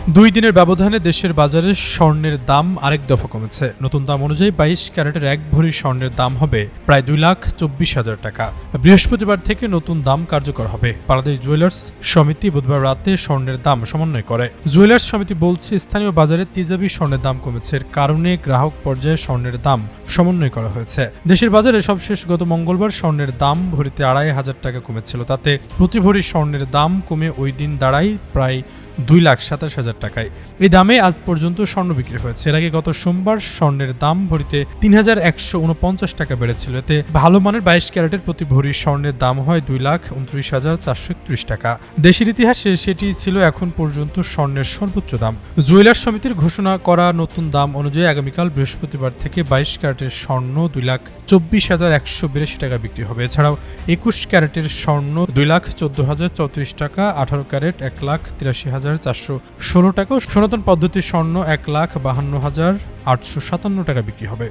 দুই দিনের ব্যবধানে দেশের বাজারে স্বর্ণের দাম আরেক দফা কমেছে। নতুন দাম অনুযায়ী 22 ক্যারেটের 1 ভরি স্বর্ণের দাম হবে প্রায় 2,24,000 টাকা। বৃহস্পতিবার থেকে নতুন দাম কার্যকর হবে। বাংলাদেশ জুয়েলার্স সমিতি বুধবার রাতে স্বর্ণের দাম সমন্বয় করে। জুয়েলার্স সমিতি বলছে, স্থানীয় বাজারে তেজাবি স্বর্ণের দাম কমেছে, এর কারণে গ্রাহক পর্যায়ে স্বর্ণের দাম সমন্বয় করা হয়েছে। দেশের বাজারে সবশেষ গত মঙ্গলবার স্বর্ণের দাম ভরিতে 2,500 টাকা কমেছিল। তাতে প্রতি ভরি স্বর্ণের দাম কমে ওই দিন দাঁড়ায় প্রায় 2,27,000 টাকায়। এই দামে আজ পর্যন্ত স্বর্ণ বিক্রি হয়েছে। এর আগে গত সোমবার স্বর্ণের দাম ভরিতে 3,149 টাকা বেড়েছিল। এতে ভালো মানের 22 ক্যারেটের প্রতি ভরি স্বর্ণের দাম হয় 2,29,431 টাকা। দেশের ইতিহাসে সেটি ছিল এখন পর্যন্ত স্বর্ণের সর্বোচ্চ দাম। জুয়েলার্স সমিতির ঘোষণা করা নতুন দাম অনুযায়ী আগামীকাল বৃহস্পতিবার থেকে 22 ক্যারেটের স্বর্ণ 2,24,182 টাকা বিক্রি হবে। এছাড়াও 21 ক্যারেটের স্বর্ণ 2,14,034 টাকা, 18 ক্যারেট 1,83,416 টাকা, সনাতন পদ্ধতির স্বর্ণ 1,52,857 টাকা বিক্রি হবে।